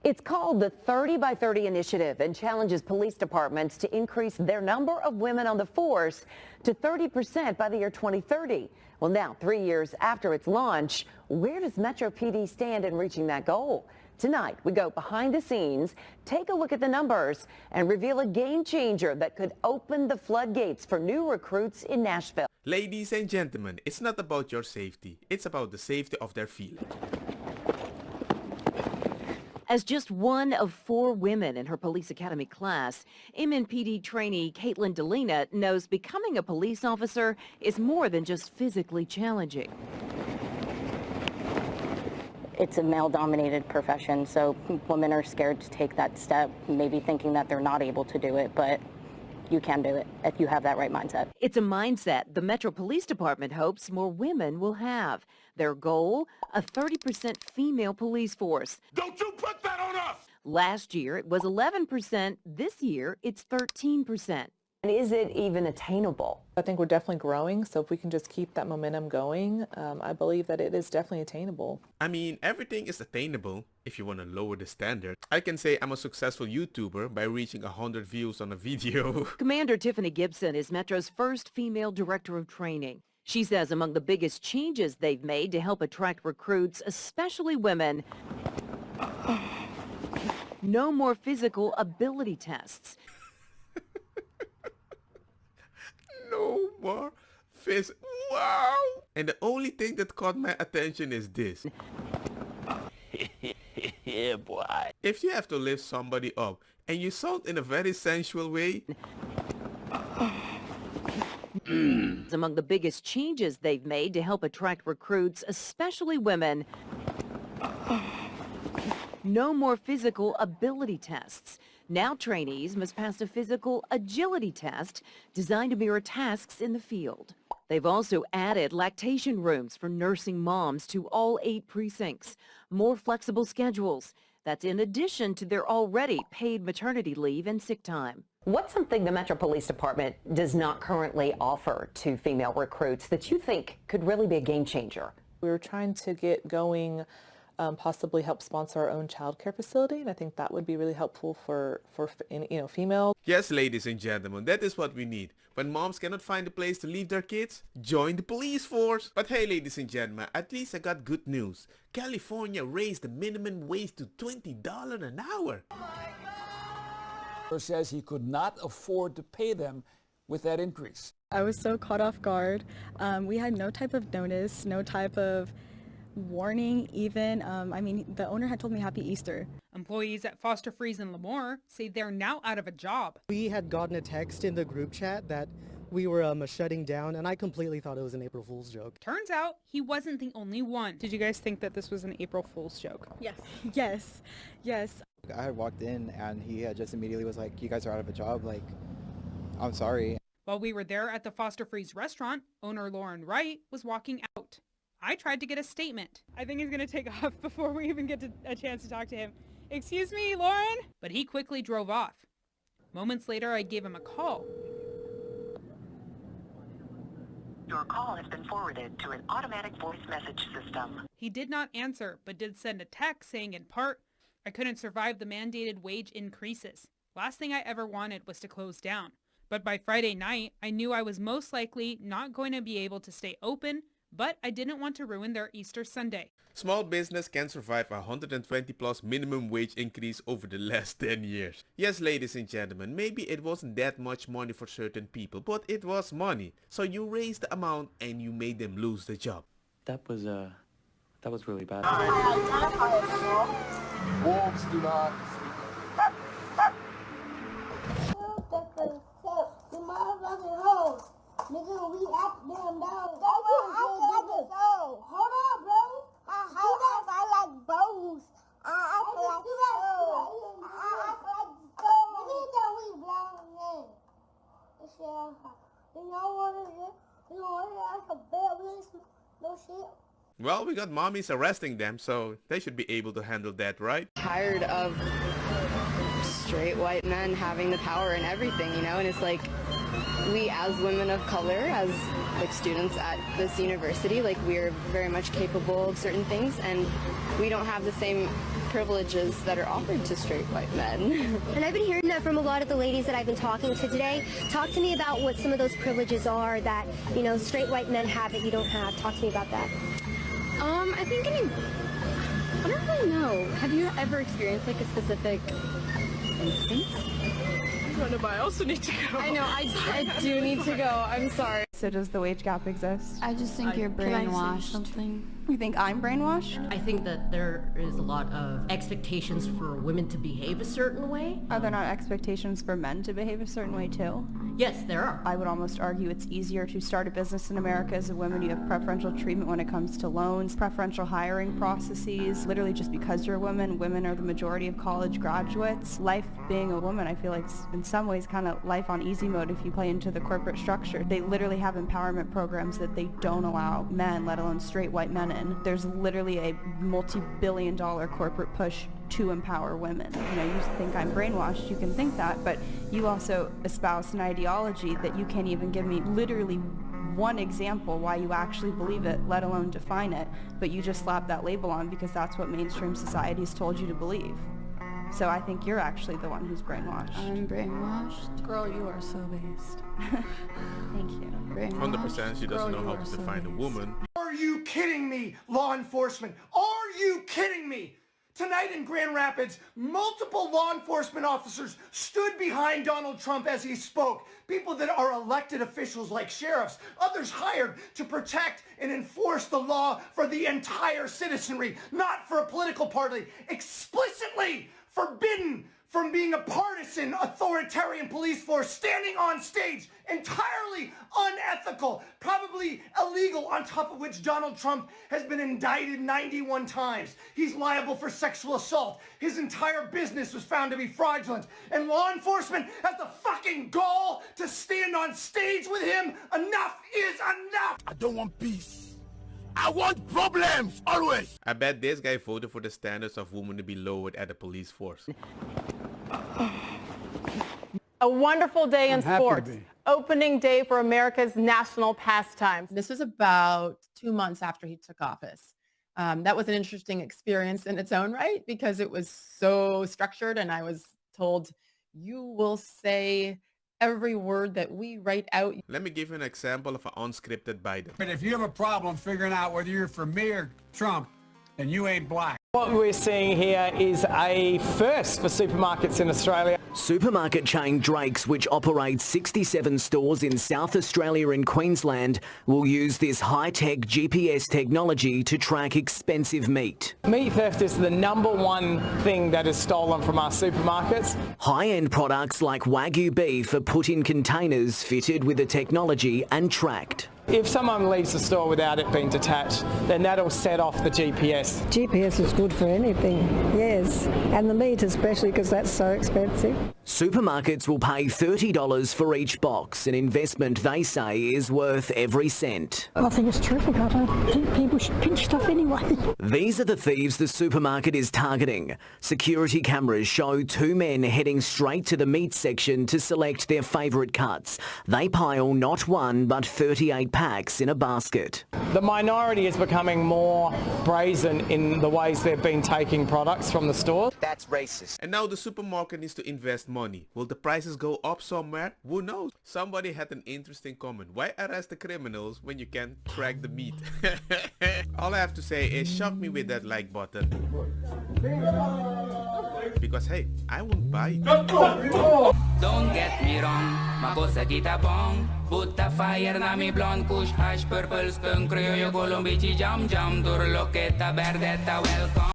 It's called the 30 by 30 initiative and challenges police departments to increase their number of women on the force to 30% by the year 2030. Well, now, 3 years after its launch, where does Metro PD stand in reaching that goal? Tonight, we go behind the scenes, take a look at the numbers, and reveal a game changer that could open the floodgates for new recruits in Nashville. Ladies and gentlemen, it's not about your safety. It's about the safety of their field. As just one of 4 women in her police academy class, MNPD trainee Caitlin Delina knows becoming a police officer is more than just physically challenging. It's a male-dominated profession, so women are scared to take that step, maybe thinking that they're not able to do it, but you can do it if you have that right mindset. It's a mindset the Metro Police Department hopes more women will have. Their goal, a 30% female police force. Don't you put that on us! Last year, it was 11%. This year, it's 13%. And is it even attainable? I think we're definitely growing, so if we can just keep that momentum going, I believe that it is definitely attainable. I mean, everything is attainable if you want to lower the standard. I can say I'm a successful YouTuber by reaching 100 views on a video. Commander Tiffany Gibson is Metro's first female director of training. She says among the biggest changes they've made to help attract recruits, especially women, no more physical ability tests. No more fish. Wow! And the only thing that caught my attention is this. Yeah, boy. If you have to lift somebody up and you sound in a very sensual way. Among the biggest changes they've made to help attract recruits, especially women, no more physical ability tests. Now trainees must pass a physical agility test designed to mirror tasks in the field. They've also added lactation rooms for nursing moms to all 8 precincts, more flexible schedules. That's in addition to their already paid maternity leave and sick time. What's something the Metro Police Department does not currently offer to female recruits that you think could really be a game changer? We were trying to get going, possibly help sponsor our own child care facility, and I think that would be really helpful for female. Yes, ladies and gentlemen, that is what we need. When moms cannot find a place to leave their kids, join the police force. But hey, ladies and gentlemen, at least I got good news. California raised the minimum wage to $20 an hour. Says he could not afford to pay them with that increase. I was so caught off guard. We had no type of notice, no type of warning even. I mean, the owner had told me Happy Easter. Employees at Foster Freeze in Lemoore say they're now out of a job. We had gotten a text in the group chat that we were shutting down, and I completely thought it was an April Fool's joke. Turns out he wasn't the only one. Did you guys think that this was an April Fool's joke? Yes. Yes. Yes. I had walked in and he had just immediately was like, "You guys are out of a job, like, I'm sorry." While we were there at the Foster Freeze restaurant, owner Lauren Wright was walking out. I tried to get a statement. I think he's going to take off before we even get a chance to talk to him. "Excuse me, Lauren?" But he quickly drove off. Moments later, I gave him a call. Your call has been forwarded to an automatic voice message system. He did not answer, but did send a text saying in part, "I couldn't survive the mandated wage increases. Last thing I ever wanted was to close down. But by Friday night, I knew I was most likely not going to be able to stay open, but I didn't want to ruin their Easter Sunday." Small business can survive a 120 plus minimum wage increase over the last 10 years. Yes, ladies and gentlemen, maybe it wasn't that much money for certain people, but it was money. So you raised the amount and you made them lose the job. That was really bad. Wolves do not Well, we got mommies arresting them, so they should be able to handle that, right? Tired of straight white men having the power and everything, and it's like, we as women of color, as like students at this university, like we're very much capable of certain things, and we don't have the same privileges that are offered to straight white men. And I've been hearing that from a lot of the ladies that I've been talking to today. Talk to me about what some of those privileges are that, you know, straight white men have that you don't have. Talk to me about that. I think I don't really know. Have you ever experienced like a specific instance? I also need to go. I know, I do need to go. I'm sorry. So does the wage gap exist? I just think you're brainwashed. Something. You think I'm brainwashed? I think that there is a lot of expectations for women to behave a certain way. Are there not expectations for men to behave a certain way too? Yes, there are. I would almost argue it's easier to start a business in America as a woman. You have preferential treatment when it comes to loans, preferential hiring processes. Literally just because you're a woman, women are the majority of college graduates. Life being a woman, I feel like in some ways kind of life on easy mode if you play into the corporate structure. They literally have empowerment programs that they don't allow men, let alone straight white men in. There's literally a multi-billion-dollar corporate push to empower women. You know, you think I'm brainwashed, you can think that, but you also espouse an ideology that you can't even give me literally one example why you actually believe it, let alone define it, but you just slap that label on because that's what mainstream society's told you to believe. So I think you're actually the one who's brainwashed. I'm brainwashed. Girl, you are so based. Thank you. 100% she doesn't know how to define a woman. Are you kidding me, law enforcement? Are you kidding me? Tonight in Grand Rapids, multiple law enforcement officers stood behind Donald Trump as he spoke. People that are elected officials like sheriffs, others hired to protect and enforce the law for the entire citizenry, not for a political party, explicitly forbidden from being a partisan authoritarian police force standing on stage, entirely unethical, probably illegal, on top of which Donald Trump has been indicted 91 times. He's liable for sexual assault. His entire business was found to be fraudulent. And law enforcement has the fucking gall to stand on stage with him. Enough is enough. I don't want peace. I want problems, always. I bet this guy voted for the standards of women to be lowered at the police force. A wonderful day in sports. Opening day for America's national pastimes. This was about 2 months after he took office. That was an interesting experience in its own right because it was so structured and I was told, you will say every word that we write out. Let me give you an example of an unscripted Biden. But if you have a problem figuring out whether you're for me or Trump, then you ain't black. What we're seeing here is a first for supermarkets in Australia. Supermarket chain Drake's, which operates 67 stores in South Australia and Queensland, will use this high-tech GPS technology to track expensive meat. Meat theft is the #1 thing that is stolen from our supermarkets. High-end products like Wagyu beef are put in containers fitted with the technology and tracked. If someone leaves the store without it being detached, then that'll set off the GPS. GPS is good for anything, yes, and the meat especially because that's so expensive. Supermarkets will pay $30 for each box, an investment they say is worth every cent. I think it's terrific. I don't think people should pinch stuff anyway. These are the thieves the supermarket is targeting. Security cameras show 2 men heading straight to the meat section to select their favourite cuts. They pile not 1 but 38 packs in a basket. The minority is becoming more brazen in the ways they've been taking products from the store. That's racist. And now the supermarket needs to invest money. Will the prices go up somewhere? Who knows? Somebody had an interesting comment. Why arrest the criminals when you can't track the meat? All I have to say is shock me with that like button. Because hey, I won't buy it. Don't get me wrong, makosa kita bong. Butta fire na mi blonde kush hash purple skunk. Criollo colombici jam jam. Durloqueta verdetta welcome.